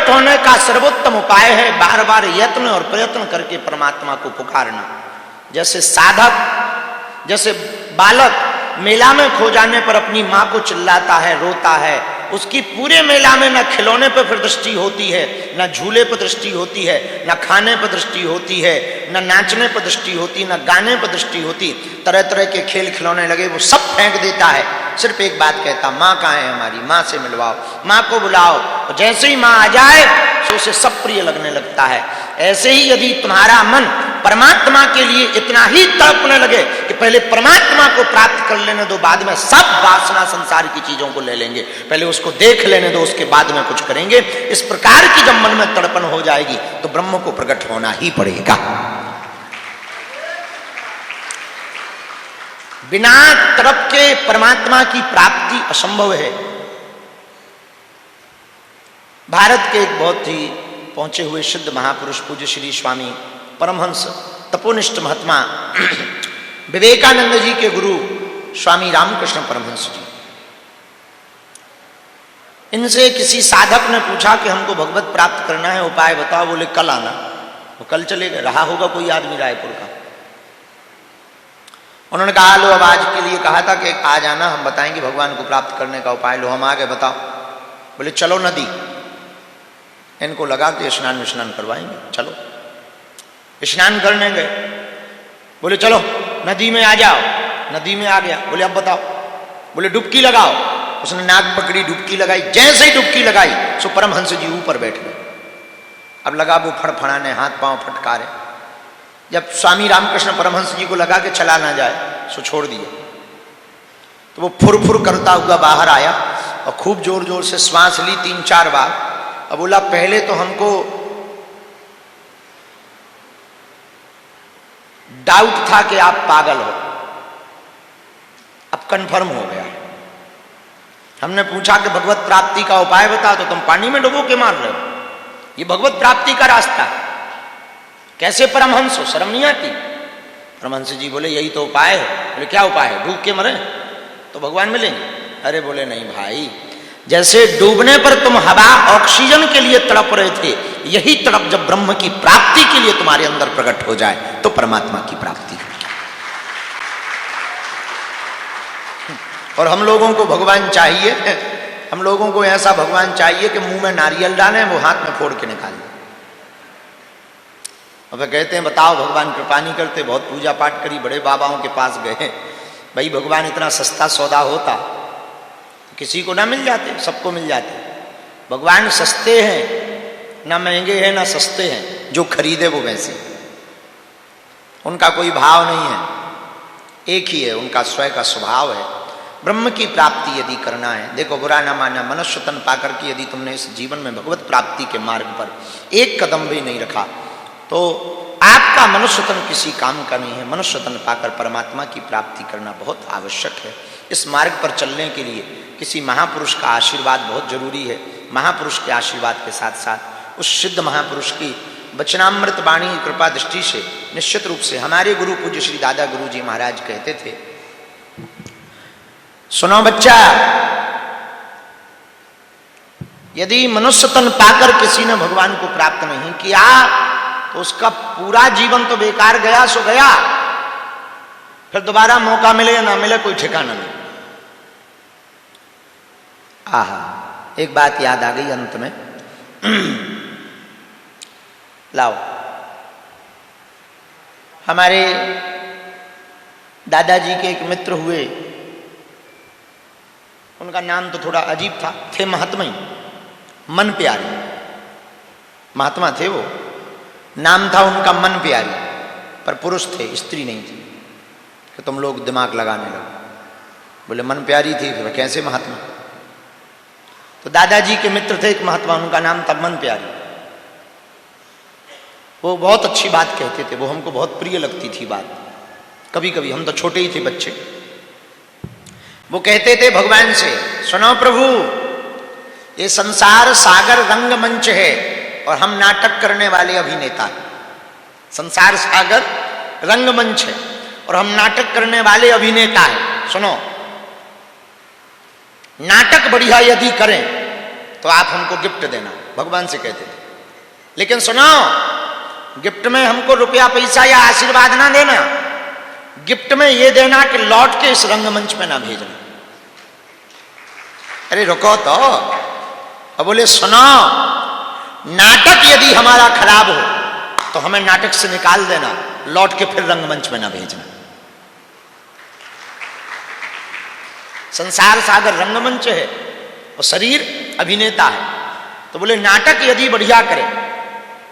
प्रकट होने का सर्वोत्तम उपाय है बार बार यत्न और प्रयत्न करके परमात्मा को पुकारना। जैसे साधक, जैसे बालक मेला में खो जाने पर अपनी माँ को चिल्लाता है, रोता है, उसकी पूरे मेला में न खिलौने पर फिर दृष्टि होती है, न झूले पर दृष्टि होती है, न खाने पर दृष्टि होती है, न नाचने पर दृष्टि होती, न गाने पर दृष्टि होती। तरह तरह के खेल खिलौने लगे वो सब फेंक देता है, सिर्फ एक बात कहता, माँ कहाँ है हमारी, माँ से मिलवाओ, माँ को बुलाओ। और जैसे ही माँ आ जाए तो उसे सब प्रिय लगने लगता है। ऐसे ही यदि तुम्हारा मन परमात्मा के लिए इतना ही तड़पने लगे कि पहले परमात्मा को प्राप्त कर लेने दो, बाद में सब वासना संसार की चीजों को ले लेंगे, पहले उसको देख लेने दो, उसके बाद में कुछ करेंगे, इस प्रकार की जब मन में तड़पन हो जाएगी तो ब्रह्म को प्रकट होना ही पड़ेगा। बिना तड़प के परमात्मा की प्राप्ति असंभव है। भारत के एक बहुत ही पहुंचे हुए सिद्ध महापुरुष पूज्य श्री स्वामी परमहंस तपोनिष्ठ महात्मा विवेकानंद जी के गुरु स्वामी रामकृष्ण परमहंस जी, इनसे किसी साधक ने पूछा कि हमको भगवत प्राप्त करना है, उपाय बताओ। बोले कल आना। वो कल चले गए, रहा होगा कोई आदमी रायपुर का। उन्होंने कहा लो, अब आज के लिए कहा था कि आज आना, हम बताएंगे भगवान को प्राप्त करने का उपाय। लो हम आ गए, बताओ। बोले चलो नदी। इनको लगा कि स्नान विस्नान करवाएंगे, चलो स्नान करने गए। बोले चलो नदी में आ जाओ। नदी में आ गया। बोले अब बताओ। बोले डुबकी लगाओ। उसने नाक पकड़ी, डुबकी लगाई। जैसे ही डुबकी लगाई सो परमहंस जी ऊपर बैठ गए। अब लगा वो फड़फड़ाने, हाथ पांव फटकारे। जब स्वामी रामकृष्ण परमहंस जी को लगा कि चला ना जाए सो छोड़ दिया, तो वो फुर करता हुआ बाहर आया और खूब जोर जोर से श्वास ली 3-4 बार। अब बोला पहले तो हमको डाउट था कि आप पागल हो, अब कंफर्म हो गया। हमने पूछा कि भगवत प्राप्ति का उपाय बता, तो तुम पानी में डुबो के मार रहे हो। ये भगवत प्राप्ति का रास्ता है, कैसे परमहंस हो, शर्म नहीं आती? परमहंस जी बोले यही तो उपाय है। बोले क्या उपाय है? डूब के मरे तो भगवान मिलेंगे? अरे बोले नहीं भाई, जैसे डूबने पर तुम हवा ऑक्सीजन के लिए तड़प रहे थे, यही तड़प जब ब्रह्म की प्राप्ति के लिए तुम्हारे अंदर प्रकट हो जाए तो परमात्मा की प्राप्ति। और हम लोगों को भगवान चाहिए, हम लोगों को ऐसा भगवान चाहिए कि मुंह में नारियल डालें, वो हाथ में फोड़ के निकाल दें। अब कहते हैं बताओ भगवान कृपा नहीं करते, बहुत पूजा पाठ करी, बड़े बाबाओं के पास गए, भाई भगवान इतना सस्ता सौदा होता किसी को ना मिल जाते, सबको मिल जाते। भगवान सस्ते हैं, ना महंगे हैं ना सस्ते हैं, जो खरीदे वो वैसे, उनका कोई भाव नहीं है, एक ही है, उनका स्वयं का स्वभाव है। ब्रह्म की प्राप्ति यदि करना है, देखो बुरा ना माना, मनुष्य तन पाकर के यदि तुमने इस जीवन में भगवत प्राप्ति के मार्ग पर एक कदम भी नहीं रखा तो आपका मनुष्य तन किसी काम का नहीं है। मनुष्य तन पाकर परमात्मा की प्राप्ति करना बहुत आवश्यक है। इस मार्ग पर चलने के लिए किसी महापुरुष का आशीर्वाद बहुत जरूरी है। महापुरुष के आशीर्वाद के साथ साथ उस सिद्ध महापुरुष की वचनामृत वाणी कृपा दृष्टि से निश्चित रूप से हमारे गुरु पूज्य श्री दादा गुरु जी महाराज कहते थे, सुनो बच्चा, यदि मनुष्य तन पाकर किसी ने भगवान को प्राप्त नहीं किया तो उसका पूरा जीवन तो बेकार गया सो गया, फिर दोबारा मौका मिले या ना मिले कोई ठिकाना नहीं। आहा, एक बात याद आ गई अंत में। लाओ, हमारे दादाजी के एक मित्र हुए, उनका नाम तो थोड़ा अजीब था, थे महात्मा ही, मन प्यारी महात्मा थे वो, नाम था उनका मन प्यारी, पर पुरुष थे, स्त्री नहीं थी। कि तुम लोग दिमाग लगाने लगे, बोले मन प्यारी थी फिर कैसे महात्मा? तो दादाजी के मित्र थे एक महात्मा, उनका नाम था मन प्यारी। वो बहुत अच्छी बात कहते थे, वो हमको बहुत प्रिय लगती थी बात। कभी कभी, हम तो छोटे ही थे बच्चे, वो कहते थे भगवान से, सुनो प्रभु, ये संसार सागर रंगमंच है और हम नाटक करने वाले अभिनेता हैं। संसार सागर रंगमंच है और हम नाटक करने वाले अभिनेता हैं। सुनो, नाटक बढ़िया यदि करें तो आप हमको गिफ्ट देना, भगवान से कहते थे। लेकिन सुनो, गिफ्ट में हमको रुपया पैसा या आशीर्वाद ना देना, गिफ्ट में ये देना कि लौट के इस रंगमंच में ना भेजना। अरे रुको तो, अब बोले सुनो, नाटक यदि हमारा खराब हो तो हमें नाटक से निकाल देना, लौट के फिर रंगमंच में ना भेजना। संसार सागर रंगमंच है और शरीर अभिनेता है। तो बोले नाटक यदि बढ़िया करे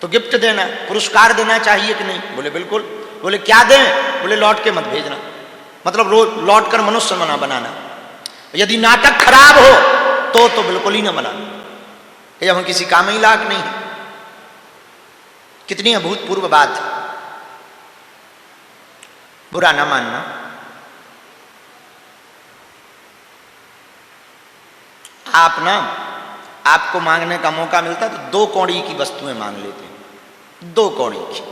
तो गिफ्ट देना, पुरस्कार देना चाहिए कि नहीं? बोले बिल्कुल। बोले क्या दें? बोले लौट के मत भेजना, मतलब रोज लौट कर मनुष्य मना बनाना। यदि नाटक खराब हो तो बिल्कुल ही ना बनाना, जब हम किसी काम ही लायक नहीं है। कितनी अभूतपूर्व बात है, बुरा ना मानना। आप ना, आपको मांगने का मौका मिलता तो 2 कौड़ी की वस्तुएं मांग लेते हैं, 2 कौड़ी की।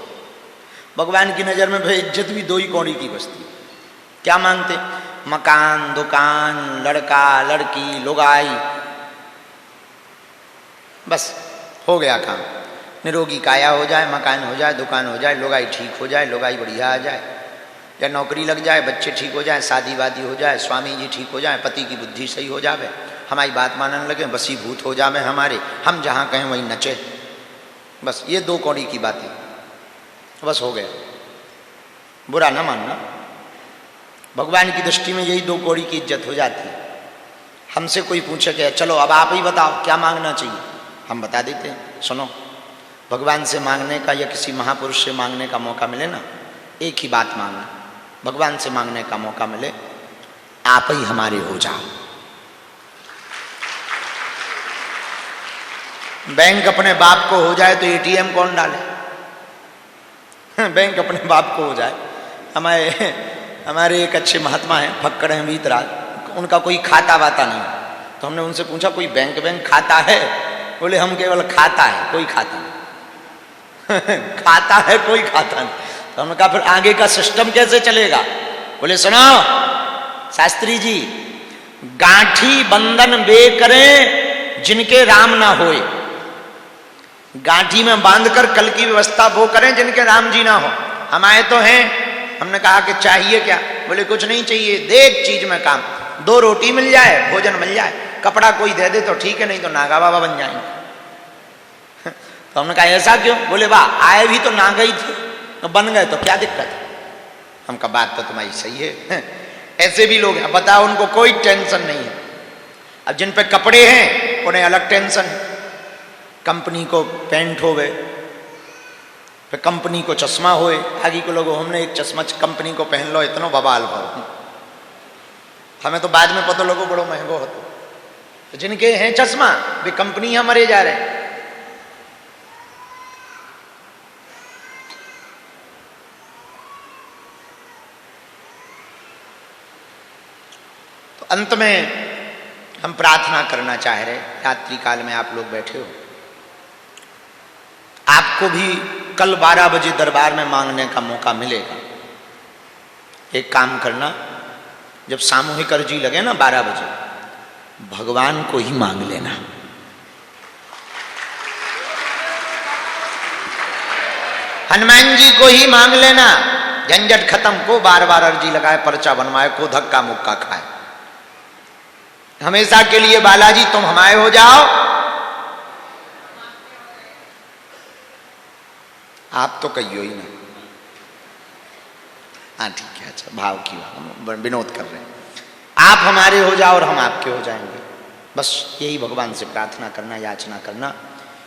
भगवान की नजर में भाई इज्जत भी 2 ही कौड़ी की वस्तु। क्या मांगते? मकान, दुकान, लड़का, लड़की, लुगाई, बस हो गया काम। निरोगी काया हो जाए, मकान हो जाए, दुकान हो जाए, लुगाई ठीक हो जाए, लुगाई बढ़िया आ जाए, या नौकरी लग जाए, बच्चे ठीक हो जाए, शादी वादी हो जाए, स्वामी जी ठीक हो जाए, पति की बुद्धि सही हो जाए, हमारी बात मानने लगे, वशीभूत हो जाए हमारे, हम जहाँ कहें वहीं नचे। बस ये 2 कौड़ी की बातें, बस हो गया। बुरा ना मानना, भगवान की दृष्टि में यही 2 कौड़ी की इज्जत हो जाती है। हमसे कोई पूछे कि चलो अब आप ही बताओ क्या मांगना चाहिए, हम बता देते हैं। सुनो, भगवान से मांगने का या किसी महापुरुष से मांगने का मौका मिले ना, एक ही बात मांगना। भगवान से मांगने का मौका मिले, आप ही हमारे हो जाओ। बैंक अपने बाप को हो जाए तो एटीएम कौन डाले? बैंक अपने बाप को हो जाए। हमारे एक अच्छे महात्मा हैं, फक्कड़ हैं वीतराज, उनका कोई खाता वाता नहीं। तो हमने उनसे पूछा कोई बैंक खाता है? बोले हम केवल खाता है, कोई खाता नहीं। खाता है, कोई खाता नहीं। तो हमने कहा फिर आगे का सिस्टम कैसे चलेगा? बोले सुनो शास्त्री जी, गांठी बंधन वे करें जिनके राम ना होए। गांठी में बांधकर कल की व्यवस्था वो करें जिनके राम जी ना हो। हम आए तो हैं, हमने कहा कि चाहिए क्या? बोले कुछ नहीं चाहिए, दे एक चीज में काम, 2 रोटी मिल जाए, भोजन मिल जाए, कपड़ा कोई दे दे तो ठीक है, नहीं तो नागा बाबा बन जाएंगे। तो हमने कहा ऐसा क्यों? बोले वाह, आए भी तो नागा ही थे, तो बन गए तो क्या दिक्कत है? हम कहा बात तो तुम्हारी सही है। ऐसे भी लोग हैं, बताओ, उनको कोई टेंशन नहीं है। अब जिन पे कपड़े हैं उन्हें अलग टेंशन है। कंपनी को पेंट हो गए, फिर कंपनी को चश्मा होए, आगे को लोगों हमने एक चश्मा कंपनी को पहन लो, इतना बवाल भरो। हमें तो बाद में पता लोगों बड़ो महंगो होता। तो जिनके हैं चश्मा वे कंपनी यहाँ मरे जा रहे। तो अंत में हम प्रार्थना करना चाह रहे, रात्रि काल में आप लोग बैठे हो, आपको भी कल 12 बजे दरबार में मांगने का मौका मिलेगा। एक काम करना, जब सामूहिक अर्जी लगे ना 12 बजे, भगवान को ही मांग लेना। हनुमान जी को ही मांग लेना, झंझट खत्म। को बार बार अर्जी लगाए, पर्चा बनवाए, को धक्का मुक्का खाए। हमेशा के लिए बालाजी तुम हमारे हो जाओ। आप तो कहियो ही ना। हाँ ठीक है, अच्छा भाव की हम विनोद कर रहे हैं। आप हमारे हो जाओ और हम आपके हो जाएंगे। बस यही भगवान से प्रार्थना करना, याचना करना।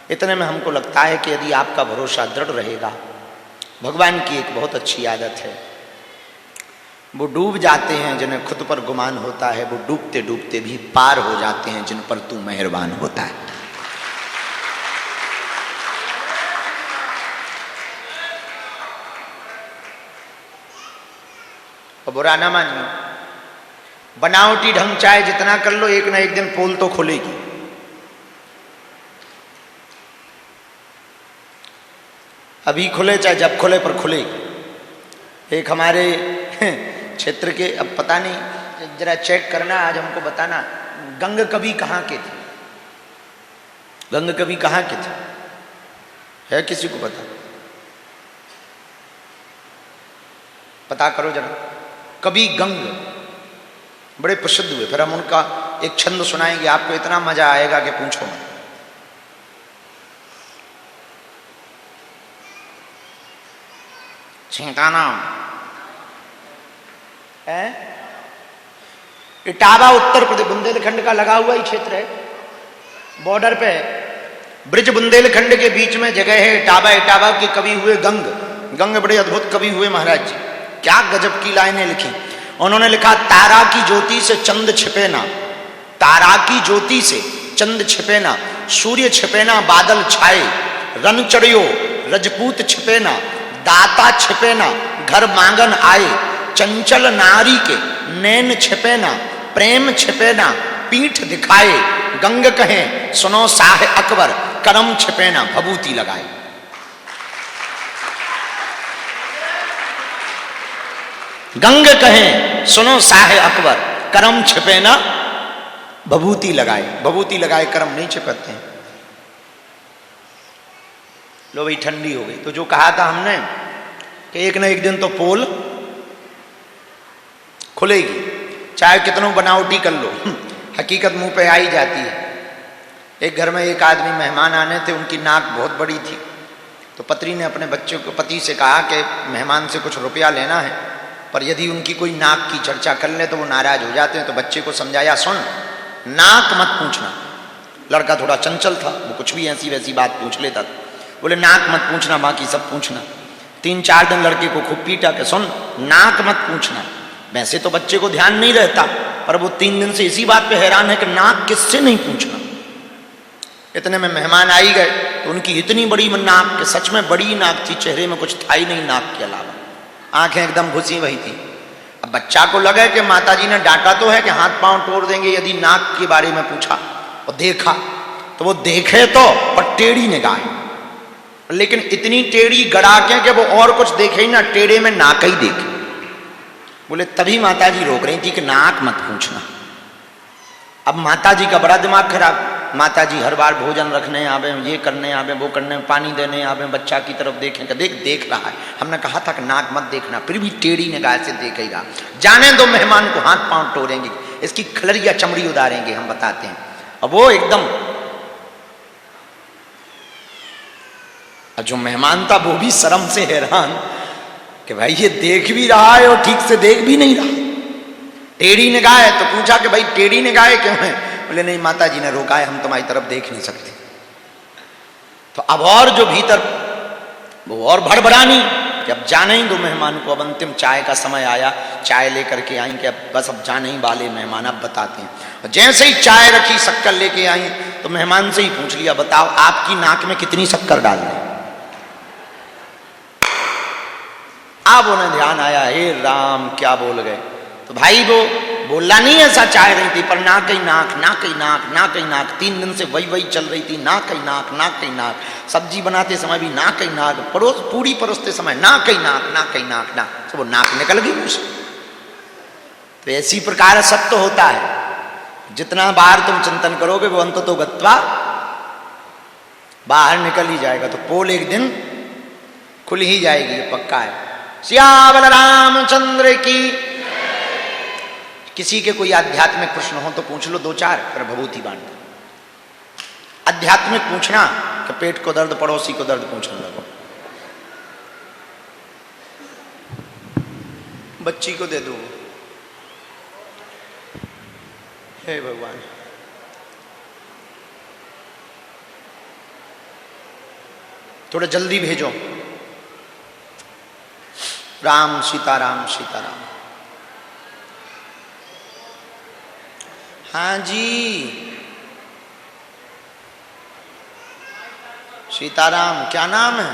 इतने में हमको लगता है कि यदि आपका भरोसा दृढ़ रहेगा, भगवान की एक बहुत अच्छी आदत है, वो डूब जाते हैं जिन्हें खुद पर गुमान होता है, वो डूबते डूबते भी पार हो जाते हैं जिन पर तू मेहरबान होता है। और बुरा ना मानिए, बनावटी ढंग चाहे जितना कर लो, एक ना एक दिन पोल तो खुलेगी। अभी खुले चाहे जब खुले, पर खुलेगी। एक हमारे क्षेत्र के, अब पता नहीं, जरा चेक करना, आज हमको बताना, गंग कवि कहाँ के थे? गंग कवि कहाँ के थे? है किसी को पता? पता करो जरा। कवि गंग बड़े प्रसिद्ध हुए, फिर हम उनका एक छंद सुनाएंगे, आपको इतना मजा आएगा कि पूछो मत। छिंकानाम है, इटावा उत्तर प्रदेश बुंदेलखंड का लगा हुआ ही क्षेत्र है, बॉर्डर पे है। ब्रिज बुंदेलखंड के बीच में जगह है इटावा। इटावा के कवि हुए गंग। गंग बड़े अद्भुत कवि हुए महाराज जी। क्या गजब की लाइनें लिखी उन्होंने। लिखा, तारा की ज्योति से चंद छिपे ना, तारा की ज्योति से चंद छिपे ना, सूर्य छिपे ना बादल छाए, रन चढ़ियो रजपूत छिपे ना, दाता छिपे ना घर मांगन आए, चंचल नारी के नैन छिपे ना, प्रेम छिपे ना पीठ दिखाए, गंग कहे सुनो साहे अकबर, करम छिपे ना भभूति लगाए। गंग कहे सुनो साहे अकबर, करम छिपे ना भभूति लगाए। भभूति लगाए करम नहीं छिपते हैं। लो भाई ठंडी हो गई, तो जो कहा था हमने कि एक न एक दिन तो पोल खुलेगी, चाहे कितनों बनावटी कर लो, हकीकत मुंह पे आ ही जाती है। एक घर में एक आदमी मेहमान आने थे, उनकी नाक बहुत बड़ी थी, तो पत्नी ने अपने बच्चे को पति से कहा कि मेहमान से कुछ रुपया लेना है, पर यदि उनकी कोई नाक की चर्चा कर ले तो वो नाराज हो जाते हैं। तो बच्चे को समझाया, सुन नाक मत पूछना। लड़का थोड़ा चंचल था, वो कुछ भी ऐसी वैसी बात पूछ लेता था। बोले नाक मत पूछना, बाकी सब पूछना। 3-4 दिन लड़के को खूब पीटा कि सुन नाक मत पूछना। वैसे तो बच्चे को ध्यान नहीं रहता, पर वो 3 दिन से इसी बात पे हैरान है कि नाक किससे नहीं पूछना। इतने में मेहमान आई गए, तो उनकी इतनी बड़ी नाक कि सच में बड़ी नाक थी, चेहरे में कुछ था ही नहीं नाक के अलावा, आंखें एकदम घुसी वही थी। अब बच्चा को लगा कि माताजी ने डांटा तो है कि हाथ पांव तोड़ देंगे यदि नाक के बारे में पूछा, और देखा तो वो देखे तो पर टेढ़ी निगाह, लेकिन इतनी टेढ़ी गड़ा के कि वो और कुछ देखे ही ना, टेढ़े में नाक ही देखे। बोले तभी माताजी रोक रही थी कि नाक मत पूछना। अब माताजी का बड़ा दिमाग खराब। माताजी हर बार भोजन रखने आवे, ये करने आवे, वो करने, पानी देने आवे, बच्चा की तरफ देखें कि देख रहा है। हमने कहा था कि नाक मत देखना, फिर भी टेढ़ी निगाह से देखेगा। जाने दो मेहमान को, हाथ पांव तोड़ेंगे, इसकी खलरिया चमड़ी उतारेंगे, हम बताते हैं। अब वो एकदम, जो मेहमान था वो भी शर्म से हैरान कि भाई ये देख भी रहा है और ठीक से देख भी नहीं रहा, टेढ़ी निगाह है। तो पूछा कि भाई टेढ़ी निगाह क्यों है? बोले नहीं माताजी ने रोका है, हम तुम्हारी तरफ देख नहीं सकते। तो अब और जो भीतर वो और भड़बड़ानी कि अब जाने ही दो मेहमान को, अब अंतिम चाय का समय आया, चाय लेकर के आई कि अब बस अब जाने ही वाले मेहमान, अब बताते हैं। और जैसे ही चाय रखी, शक्कर लेके आई, तो मेहमान से ही पूछ लिया, बताओ आपकी नाक में कितनी शक्कर डाल दें? अब उन्हें ध्यान आया, हे राम क्या बोल गए। तो भाई वो बोलना नहीं ऐसा चाह रही थी, पर नाक ही नाक, नाक ही नाक, नाक ही नाक। 3 दिन से वही चल रही थी, नाक ही नाक, नाक ही नाक। सब्जी बनाते समय भी नाक ही नाक, पूरी परोसते समय नाक ही नाक, नाक ही नाक, नाक। तो वो नाक निकल गई मुझसे। तो ऐसी प्रकार सत्य होता है, जितना बार तुम चिंतन करोगे वो अंत तो गत्वा बाहर निकल ही जाएगा। तो पोल एक दिन खुल ही जाएगी, ये पक्का है। सियावल रामचंद्र की। किसी के कोई आध्यात्मिक प्रश्न हो तो पूछ लो 2-4, फिर भभूति बांट दो। आध्यात्मिक पूछना कि पेट को दर्द, पड़ोसी को दर्द पूछने लगो, बच्ची को दे दो। हे भगवान, थोड़ा जल्दी भेजो। राम सीताराम सीताराम। हाँ जी सीताराम, क्या नाम है?